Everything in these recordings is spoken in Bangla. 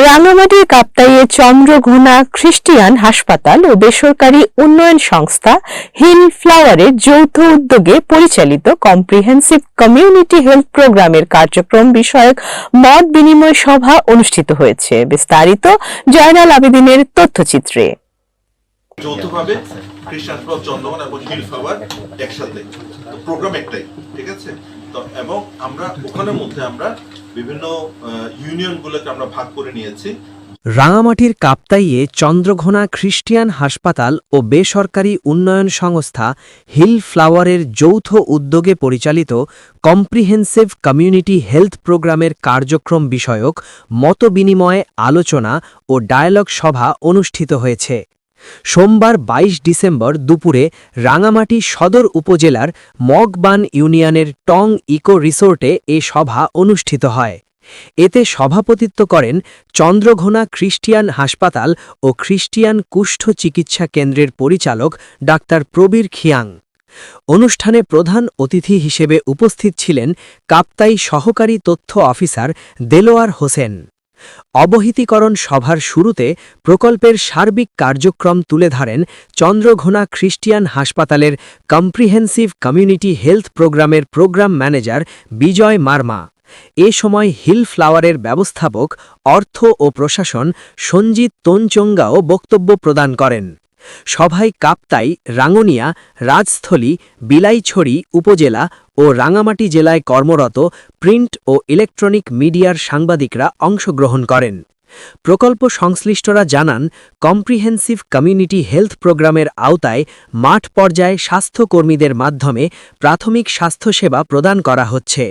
রাঙামাটির কাপ্তাইয়ে চন্দ্রঘোনা খ্রিস্টিয়ান হাসপাতাল ও বেসরকারি উন্নয়ন সংস্থা হিল ফ্লাওয়ারের যৌথ উদ্যোগে পরিচালিত কম্প্রিহেন্সিভ কমিউনিটি হেলথ প্রোগ্রামের কার্যক্রম বিষয়ক মত বিনিময় সভা অনুষ্ঠিত হয়েছে। বিস্তারিত জয়নাল আবেদিনের তথ্যচিত্রে। যৌথভাবে খ্রিস্টান চন্দ্রঘোনা এবং হিল ফ্লাওয়ার একসাথে প্রোগ্রাম একটাই, ঠিক আছে। তো এবং আমরা ওখানের মধ্যে আমরা বিভিন্ন ইউনিয়নগুলোকে আমরা ভাগ করে নিয়েছি। রাঙামাটির কাপ্তাইয়ে চন্দ্রঘোনা খ্রিস্টিয়ান হাসপাতাল ও বেসরকারি উন্নয়ন সংস্থা হিল ফ্লাওয়ারের যৌথ উদ্যোগে পরিচালিত কম্প্রিহেন্সিভ কমিউনিটি হেলথ প্রোগ্রামের কার্যক্রম বিষয়ক মতবিনিময় আলোচনা ও ডায়ালগ সভা অনুষ্ঠিত হয়েছে। সোমবার ২২ ডিসেম্বর দুপুরে রাঙামাটি সদর উপজেলার মগবান ইউনিয়নের টং ইকো রিসোর্টে এ সভা অনুষ্ঠিত হয়। এতে সভাপতিত্ব করেন চন্দ্রঘোনা খ্রিস্টিয়ান হাসপাতাল ও খ্রিস্টিয়ান কুষ্ঠ চিকিৎসা কেন্দ্রের পরিচালক ডাক্তার প্রবীর খিয়াং। অনুষ্ঠানে প্রধান অতিথি হিসেবে উপস্থিত ছিলেন কাপ্তাই সহকারী তথ্য অফিসার দেলোয়ার হোসেন। অবহিতিকরণ সভার শুরুতে প্রকল্পের সার্বিক কার্যক্রম তুলে ধরেন চন্দ্রঘোনা খ্রিস্টিয়ান হাসপাতালের কম্প্রিহেন্সিভ কমিউনিটি হেলথ প্রোগ্রামের প্রোগ্রাম ম্যানেজার বিজয় মার্মা। এ সময় হিল ফ্লাওয়ারের ব্যবস্থাপক অর্থ ও প্রশাসন সঞ্জিত তোনচঙ্গাও বক্তব্য প্রদান করেন। সভায় কাপ্তাই, রাঙ্গুনিয়া, রাজস্থলী, বিলাইছড়ি উপজেলা ও রাঙামাটি জেলায় কর্মরত প্রিন্ট ও ইলেকট্রনিক মিডিয়ার সাংবাদিকরা অংশগ্রহণ করেন। প্রকল্প সংশ্লিষ্টরা জানান, কম্প্রিহেন্সিভ কমিউনিটি হেলথ প্রোগ্রামের আওতায় মাঠ পর্যায়ে স্বাস্থ্যকর্মীদের মাধ্যমে প্রাথমিক স্বাস্থ্যসেবা প্রদান করা হচ্ছে।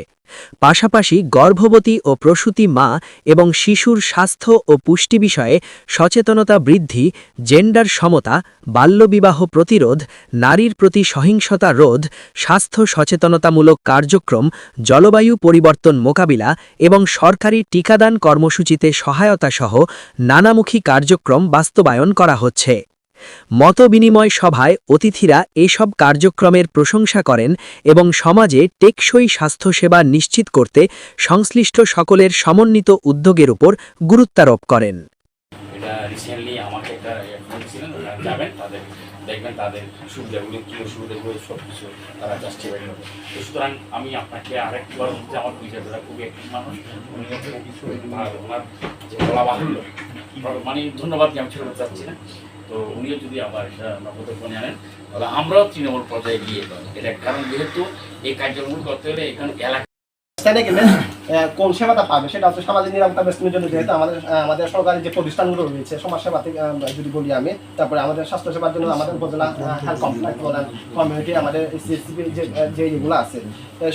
পাশাপাশি গর্ভবতী ও প্রসূতি মা এবং শিশুর স্বাস্থ্য ও পুষ্টি বিষয়ে সচেতনতা বৃদ্ধি, জেন্ডার সমতা, বাল্যবিবাহ প্রতিরোধ, নারীর প্রতি সহিংসতা রোধ, স্বাস্থ্য সচেতনতামূলক কার্যক্রম, জলবায়ু পরিবর্তন মোকাবিলা এবং সরকারি টিকাদান কর্মসূচিতে সহায়তাসহ নানামুখী কার্যক্রম বাস্তবায়ন করা হচ্ছে। মতবিনিময় সভায় অতিথিরা এসব কার্যক্রমের প্রশংসা করেন এবং সমাজে টেকসই স্বাস্থ্যসেবা নিশ্চিত করতে সংশ্লিষ্ট সকলের সমন্বিত উদ্যোগের উপর গুরুত্বারোপ করেন। দেখবেন তাদের সুবিধাগুলো কি অসুবিধাগুলো সব কিছু তারা জাস্টিফাই হবে। সুতরাং আমি আপনাকে আরেকবার বলতে, আমার পরিচয়টা খুবই একটি মানুষ, উনি কিছু ওনার যে বলা বাহুল্য, মানে ধন্যবাদ আমি ছেড়ে বলতে চাচ্ছি না। তো উনিও যদি আবার এটা নবদর্পণে আনেন তাহলে আমরাও তৃণমূল পর্যায়ে গিয়ে এটা, কারণ যেহেতু এই কার্যক্রম করতে হলে এখানে এলাকা গেলে কোন সেবাটা পাবে সেটা হচ্ছে সামাজিক নিরাপত্তা বেষ্টনীর জন্য। যেহেতু আমাদের সরকারি যে প্রতিষ্ঠানগুলো রয়েছে সমাজ সেবা থেকে যদি বলি আমি, তারপরে আমাদের স্বাস্থ্য সেবার জন্য আমাদের উপজেলা হেলথ কমপ্লেক্স বলেন, কমিউনিটি, আমাদের সিএসসিপি যে এগুলো আছে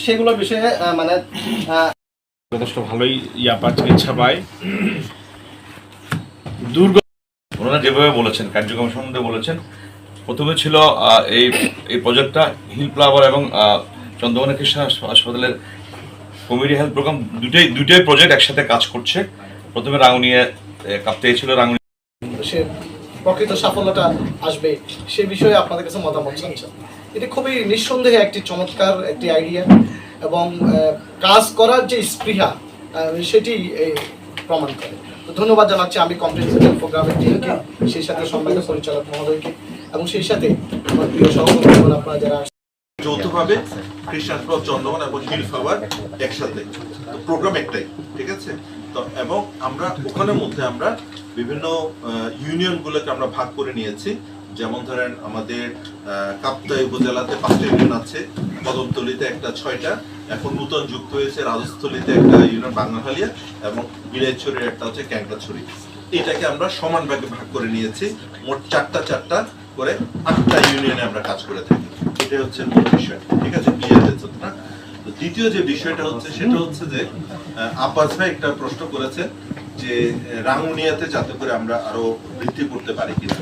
সেগুলোর বিষয়ে মানে যথেষ্ট ভালোই চিকিৎসা পায়। ওনারা যেভাবে বলেছেন, কার্যক্রম সম্বন্ধে বলেছেন, প্রথমে ছিল এই প্রজেক্টটা হিল ফ্লাওয়ার এবং চন্দ্রঘোনা খ্রিস্টান হাসপাতালের কমিউনিটি হেলথ প্রোগ্রাম দুইটাই প্রজেক্ট একসাথে কাজ করছে। প্রথমে রাঙ্গুনিয়া কাপ্তাই ছিল, রাঙ্গুনিয়া সে প্রকৃত সাফল্যটা আসবে সে বিষয়ে আপনাদের কাছে মতামত চাচ্ছেন। এটি খুবই নিঃসন্দেহে একটি চমৎকার একটি আইডিয়া এবং কাজ করার যে স্পৃহা সেটি প্রমাণ করে। ধন্যবাদ জানাচ্ছি আমি কম্প্রিহেন্সিভ প্রোগ্রামের টিমকে, সেই সাথে সম্মানিত পরিচালক মহোদয়কে এবং সেই সাথে আমার প্রিয় সহকর্মী আপনারা যারা যৌথভাবে খ্রিস্টান চন্দ্রঘোনা এবং হিল ফ্লাওয়ার একসাথে প্রোগ্রাম একটাই, ঠিক আছে। তো এবং আমরা ওখানের মধ্যে আমরা বিভিন্ন ইউনিয়নগুলোকে আমরা ভাগ করে নিয়েছি। যেমন ধরেন আমাদের কাপ্তাই উপজেলাতে 5টা ইউনিয়ন আছে, কদমতলীতে একটা 6টা, এখন নতুন যুক্ত হয়েছে রাজস্থলীতে একটা ইউনিয়ন বাঙ্গাখালিয়া এবং বিলাইছড়ির একটা হচ্ছে ক্যাংটাছড়ি। এটাকে আমরা সমান ভাগে ভাগ করে নিয়েছি। মোট 4টা করে 8টা ইউনিয়নে আমরা কাজ করে থাকি। এটা হচ্ছে মূল বিষয়, ঠিক আছে, ক্লিয়ার হয়েছে না? তো দ্বিতীয় যে বিষয়টা হচ্ছে সেটা হচ্ছে যে আব্বাস ভাই একটা প্রশ্ন করেছে যে রাঙ্গুনিয়াতে যাতে করে আমরা আরো বৃদ্ধি করতে পারি কিনা।